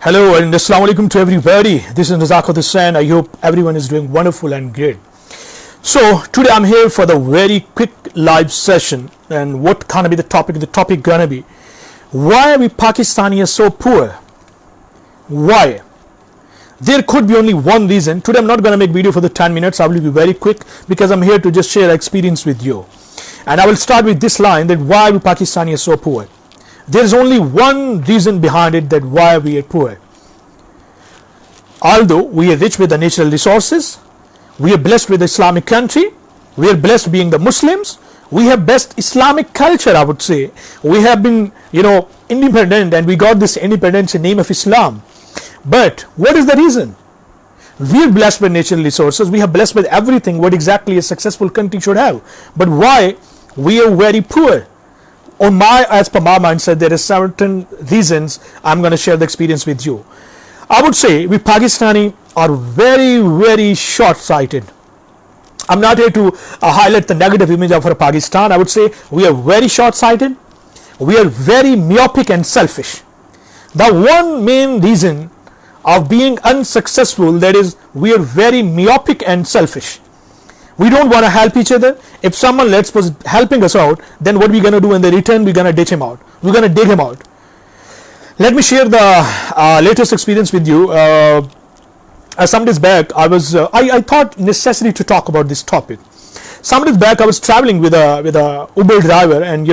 Hello and Assalamu alaikum to everybody. This is JAZAKALLAH. I hope everyone is doing wonderful and great. So today I'm here for the very quick live session, and what gonna be the topic? The topic gonna be, why are we Pakistanis so poor? Why? There could be only one reason. Today I'm not gonna make video for the 10 minutes. I will be very quick because I'm here to just share experience with you. And I will start with this line, that why we Pakistanis so poor. There is only one reason behind it, that why we are poor. Although we are rich with the natural resources, we are blessed with the Islamic country, we are blessed being the Muslims, we have best Islamic culture, I would say. We have been, independent, and we got this independence in name of Islam. But what is the reason? We are blessed with natural resources, we are blessed with everything what exactly a successful country should have. But why we are very poor? As per my mindset, there are certain reasons. I'm going to share the experience with you. I would say we Pakistani are very, very short-sighted. I'm not here to highlight the negative image of our Pakistan. I would say we are very short-sighted. We are very myopic and selfish. The one main reason of being unsuccessful, that is, we are very myopic and selfish. We don't want to help each other. If someone, let's suppose, helping us out, then what we're going to do in the return, we're going to ditch him out. We're going to dig him out. Let me share the latest experience with you. Some days back, I thought necessary to talk about this topic. Some days back, I was traveling with a Uber driver, and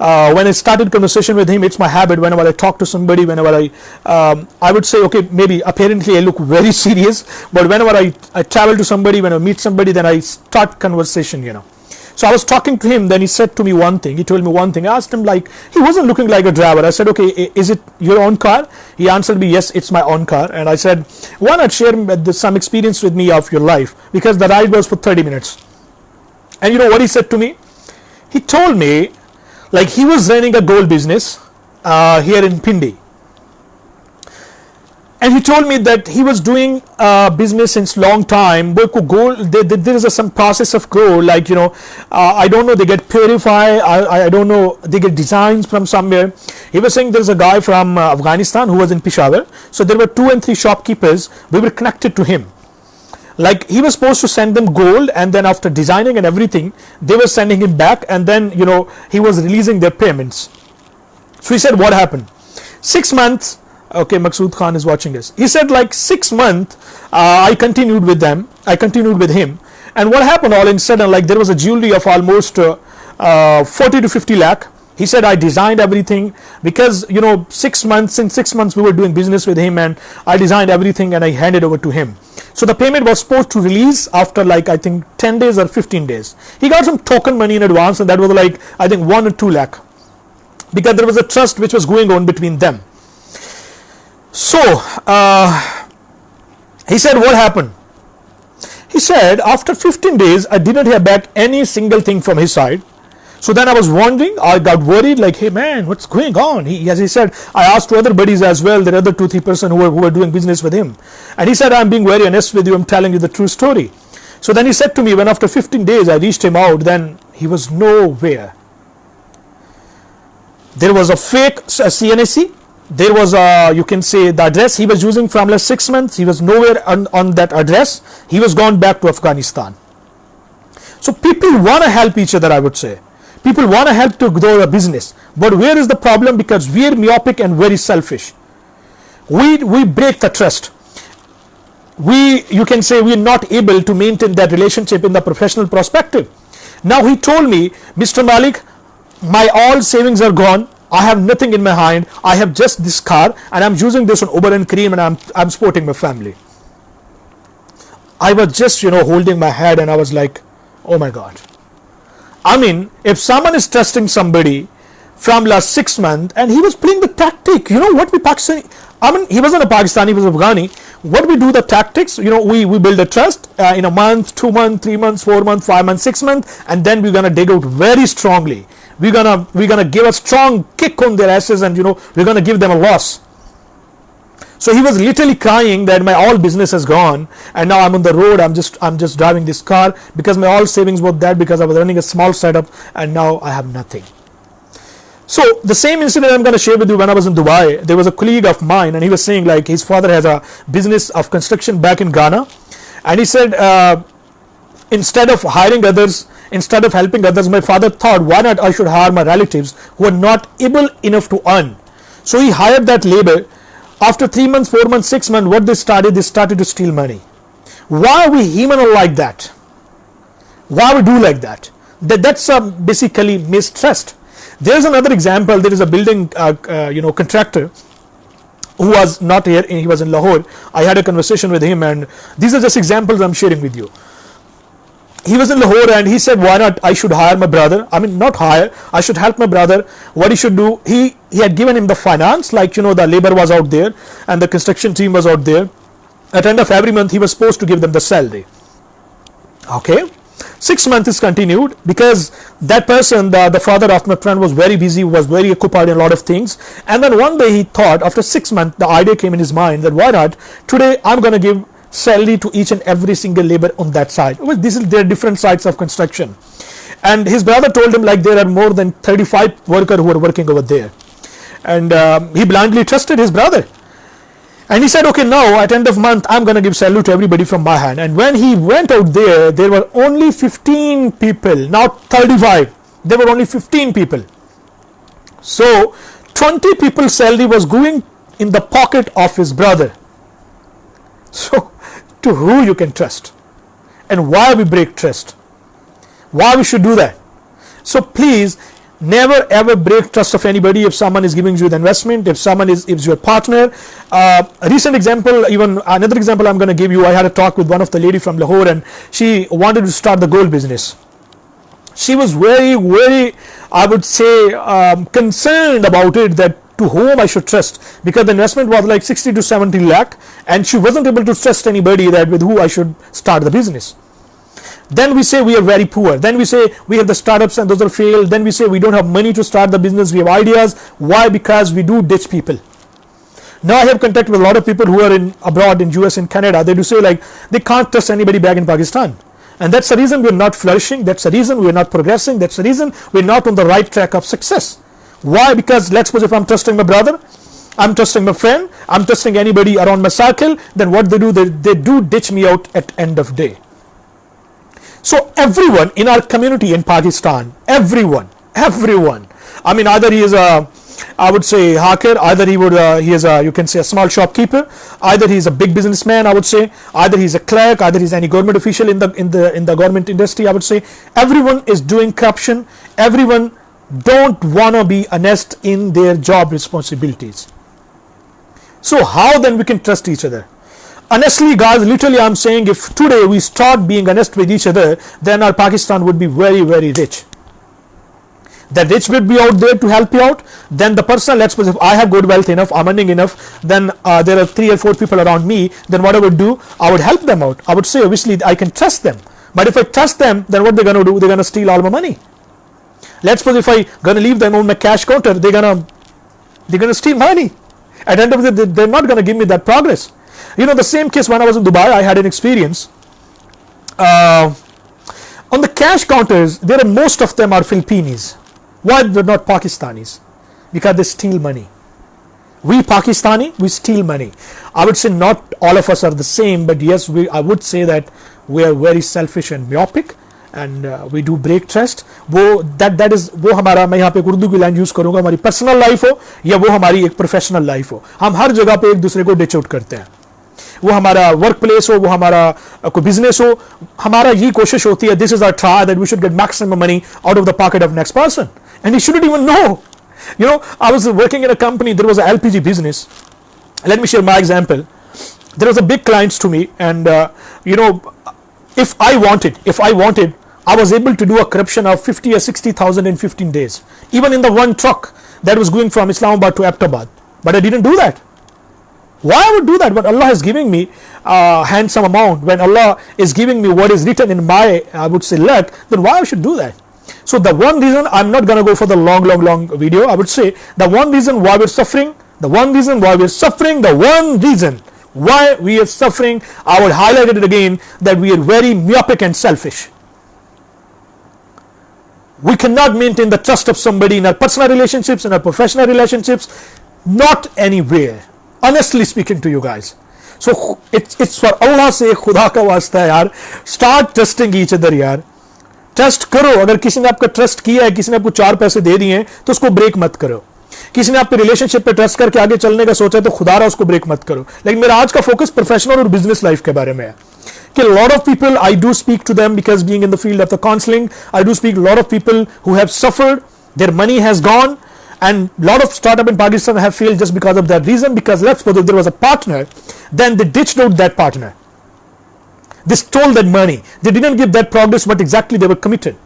when I started conversation with him, it's my habit whenever I talk to somebody, whenever I would say, okay, maybe apparently I look very serious, but whenever I travel to somebody, when I meet somebody, then I start conversation, So I was talking to him, then he said to me one thing, he told me one thing. I asked him, he wasn't looking like a driver. I said, okay, is it your own car? He answered me, yes, it's my own car. And I said, why not share some experience with me of your life? Because the ride was for 30 minutes. And you know what he said to me? He told me, he was running a gold business here in Pindi, and he told me that he was doing business since long time. But gold, there is some process of gold, I don't know, they get purified, I don't know, they get designs from somewhere. He was saying there's a guy from Afghanistan who was in Peshawar, so there were 2 and 3 shopkeepers, we were connected to him. He was supposed to send them gold, and then after designing and everything, they were sending him back, and then he was releasing their payments. So he said, what happened? 6 months. Okay, Maqsood Khan is watching us. He said 6 months I continued with them. I continued with him, and what happened all of a sudden, there was a jewelry of almost 40 to 50 lakh. He said, I designed everything because 6 months, in 6 months we were doing business with him, and I designed everything and I handed over to him. So the payment was supposed to release after I think 10 days or 15 days. He got some token money in advance, and that was I think 1 or 2 lakh, because there was a trust which was going on between them. So he said, what happened? He said, after 15 days I didn't hear back any single thing from his side. So then I was wondering, I got worried, hey man, what's going on? As he said, I asked to other buddies as well, there are other 2-3 person who were doing business with him. And he said, I'm being very honest with you, I'm telling you the true story. So then he said to me, when after 15 days I reached him out, then he was nowhere. There was a fake CNAC, there was you can say the address he was using from last 6 months, he was nowhere on that address, he was gone back to Afghanistan. So people want to help each other, I would say. People want to help to grow a business, but where is the problem? Because we are myopic and very selfish. We break the trust. You can say we are not able to maintain that relationship in the professional perspective. Now he told me, Mr. Malik, my all savings are gone. I have nothing in my hand. I have just this car, and I'm using this on Uber and Cream, and I'm supporting my family. I was just holding my head, and I was like, oh my God. I mean, if someone is trusting somebody from last 6 months, and he was playing the tactic, what we Pakistani, he wasn't a Pakistani, he was Afghani. What we do, the tactics, we build a trust in a month, 2 months, 3 months, 4 months, 5 months, 6 months, and then we're gonna dig out very strongly. We're gonna give a strong kick on their asses, and we're gonna give them a loss. So he was literally crying that my all business has gone, and now I'm on the road. I'm just driving this car because my all savings were that, because I was running a small setup, and now I have nothing. So the same incident I'm going to share with you. When I was in Dubai, there was a colleague of mine, and he was saying like his father has a business of construction back in Ghana, and he said instead of hiring others, instead of helping others, my father thought, why not I should hire my relatives who are not able enough to earn. So he hired that labor. After 3 months, 4 months, 6 months, what they started to steal money. Why are we human are like that? Why we do like that? That's basically mistrust. There's another example. There is a building contractor who was not here. He was in Lahore. I had a conversation with him, and these are just examples I'm sharing with you. He was in Lahore, and he said, why not I should hire my brother. I mean, not hire, I should help my brother. What he should do, he had given him the finance, like the labor was out there and the construction team was out there. At the end of every month, he was supposed to give them the salary. Okay, 6 months is continued, because that person, the father of my friend, was very busy, was very occupied in a lot of things. And then one day he thought, after 6 months, the idea came in his mind that why not today I'm going to give salary to each and every single labor on that side. There are different sites of construction, and his brother told him like there are more than 35 workers who are working over there, and he blindly trusted his brother, and he said, okay, now at end of month I'm going to give salary to everybody from my hand. And when he went out there were only 15 people, not 35. There were only 15 people. So 20 people's salary was going in the pocket of his brother. So to who you can trust, and why we break trust, why we should do that. So please never ever break trust of anybody. If someone is giving you the investment, if someone is your partner. A recent example, even another example I'm going to give you. I had a talk with one of the lady from Lahore, and she wanted to start the gold business. She was very, I would say, concerned about it, that to whom I should trust, because the investment was like 60 to 70 lakh, and she wasn't able to trust anybody that with who I should start the business. Then we say we are very poor. Then we say we have the startups and those are failed. Then we say we don't have money to start the business. We have ideas. Why? Because we do ditch people. Now I have contact with a lot of people who are in abroad, in US and Canada. They do say like they can't trust anybody back in Pakistan. And that's the reason we're not flourishing. That's the reason we're not progressing. That's the reason we're not on the right track of success. Why? Because let's suppose if I'm trusting my brother, I'm trusting my friend, I'm trusting anybody around my circle, then what they do, they do ditch me out at end of day. So everyone in our community in Pakistan, everyone, I mean, either he is a, I would say, hacker, either he is a, you can say, a small shopkeeper, either he is a big businessman, I would say, either he's a clerk, either he's any government official in the government industry, I would say. Everyone is doing corruption. Everyone don't want to be honest in their job responsibilities. So how then we can trust each other? Honestly, guys, literally I'm saying, if today we start being honest with each other, then our Pakistan would be very, very rich. The rich will be out there to help you out. Then the person, let's suppose if I have good wealth enough, I'm earning enough, then there are 3 or 4 people around me, then what I would do, I would help them out. I would say, obviously, I can trust them. But if I trust them, then what they're going to do, they're going to steal all my money. Let's suppose if I going to leave them on my cash counter, they're going to steal money. At the end of the day, they're not going to give me that progress. The same case when I was in Dubai, I had an experience. On the cash counters, most of them are Filipinos. Why they're not Pakistanis? Because they steal money. We Pakistani, we steal money. I would say not all of us are the same, but yes, I would say that we are very selfish and myopic, and we do break trust. That is वो हमारा, मैं यहाँ पे उर्दू की line use करूँगा, हमारी personal life हो या वो हमारी एक प्रोफेशनल लाइफ हो, हम हर जगह पे एक दूसरे को डिच आउट करते हैं. वो हमारा वर्क प्लेस हो, वो हमारा कोई बिजनेस हो, हमारा ये कोशिश होती है, this is our try that we should get maximum money out of the pocket of next person, and he shouldn't even know. I was working in a company, there was a LPG business. Let me share my example. There was a big client to me, and if I wanted, I was able to do a corruption of 50 or 60,000 in 15 days, even in the one truck that was going from Islamabad to Ahmedabad. But I didn't do that. Why I would do that? When Allah is giving me a handsome amount, when Allah is giving me what is written in my, I would say, luck, then why I should do that? So the one reason, I'm not going to go for the long video, I would say the one reason why we're suffering, the one reason why we are suffering, I would highlight it again, that we are very myopic and selfish. We cannot maintain the trust of somebody in our personal relationships, in our professional relationships, not anywhere. Honestly speaking to you guys. So it's for Allah से खुदा का वास्ता है यार, start trusting each other यार. Trust करो. अगर किसी ने आपका ट्रस्ट किया है, किसी ने आपको 4 पैसे दे दिए हैं, तो उसको ब्रेक मत करो. किसी ने आपके रिलेशनशिप पे ट्रस्ट करके आगे चलने का सोचा है, तो खुदा रहा उसको ब्रेक मत करो. लेकिन मेरा आज का फोकस प्रोफेशनल और बिजनेस लाइफ के बारे में है कि lot of people, I do speak to them because being in the field of the counselling, I do speak lot of people who have suffered, their money has gone, and lot of startup in Pakistan have failed just because of that reason, because let's suppose if there was a partner, then they ditched out that partner, they stole that money, they didn't give that progress what exactly they were committed.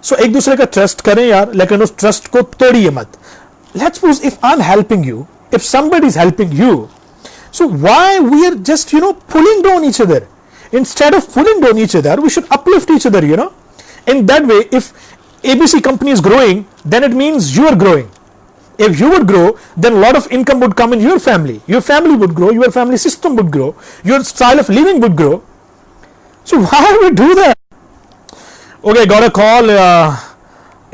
So एक दूसरे का trust करें यार, लेकिन उस trust को तोड़िए मत. Let's suppose if I'm helping you, if somebody is helping you, so why we are just pulling down each other? Instead of pulling down each other, we should uplift each other. In that way, if ABC company is growing, then it means you are growing. If you would grow, then a lot of income would come in your family would grow, your family system would grow, your style of living would grow. So why do we do that? Okay, got a call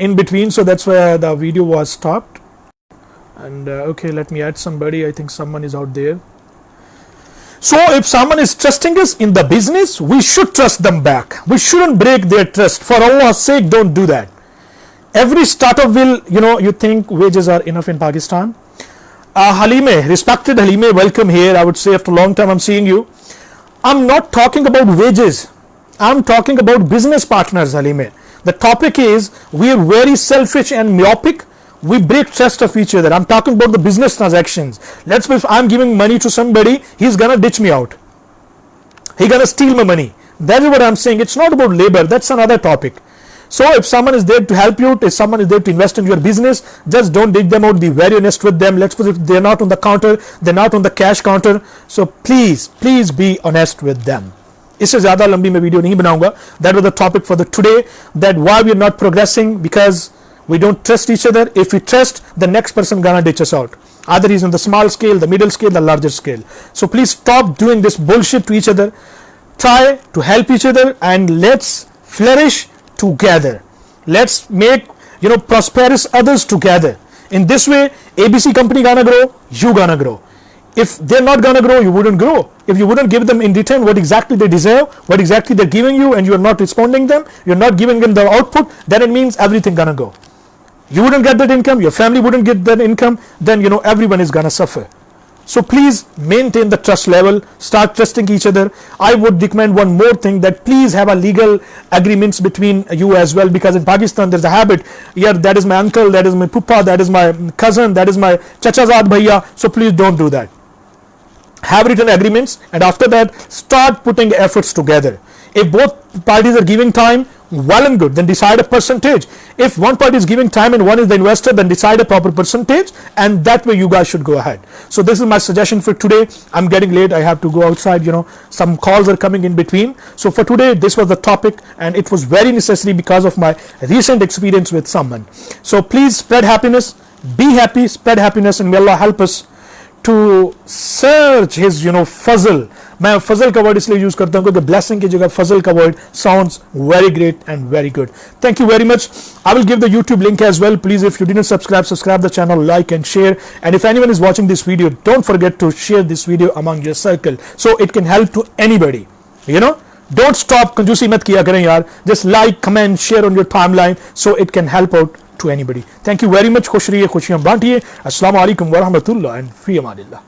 in between, so that's where the video was stopped. And okay, let me add somebody. I think someone is out there. So if someone is trusting us in the business, we should trust them back. We shouldn't break their trust. For Allah's sake, don't do that. Every startup will, you think wages are enough in Pakistan. Halime, respected Halime, welcome here. I would say after a long time I'm seeing you. I'm not talking about wages. I'm talking about business partners, Halime. The topic is we are very selfish and myopic. We break trust of each other. I'm talking about the business transactions. Let's say if I'm giving money to somebody, he's gonna ditch me out. He's gonna steal my money. That is what I'm saying. It's not about labor. That's another topic. So if someone is there to help you, if someone is there to invest in your business, just don't dig them out. Be very honest with them. Let's suppose if they're not on the counter, they're not on the cash counter. So please be honest with them. इससे ज़्यादा लंबी मैं video नहीं बनाऊंगा. That was the topic for the today. That why we are not progressing, because we don't trust each other. If we trust, the next person gonna ditch us out. Either he's on the small scale, the middle scale, the larger scale. So please stop doing this bullshit to each other. Try to help each other and let's flourish together. Let's make prosperous others together. In this way, ABC company gonna grow, you gonna grow. If they're not gonna grow, you wouldn't grow. If you wouldn't give them in return what exactly they deserve, what exactly they're giving you, and you're not responding them, you're not giving them the output, then it means everything gonna go. You wouldn't get that income, your family wouldn't get that income, then everyone is gonna suffer. So please maintain the trust level, start trusting each other. I would recommend one more thing, that please have a legal agreements between you as well, because in Pakistan there's a habit, yeah, that is my uncle, that is my pupa, that is my cousin, that is my chachazad bhaiya. So please don't do that. Have written agreements, and after that start putting efforts together. If both parties are giving time, well and good, then decide a percentage. If one party is giving time and one is the investor, then decide a proper percentage, and that way you guys should go ahead. So this is my suggestion for today. I'm getting late, I have to go outside, some calls are coming in between. So for today, this was the topic, and it was very necessary because of my recent experience with someone. So please spread happiness, be happy, spread happiness, and may Allah help us to search his फजल. मैं फजल का word इसलिए use करता हूँ क्योंकि blessing की जगह फजल का word sounds very great and very good. Thank you very much. I will give the YouTube link as well. Please, if you didn't subscribe the channel, like and share. And if anyone is watching this video, don't forget to share this video among your circle so it can help to anybody. Don't stop कंजूसी मत किया करें यार. Just like, comment, share on your timeline so it can help out to anybody. Thank you very much. खुश रहिए, खुशियां बांटिए. अस्सलाम वालेकुम व रहमतुल्लाह and फी अमानिल्लाह.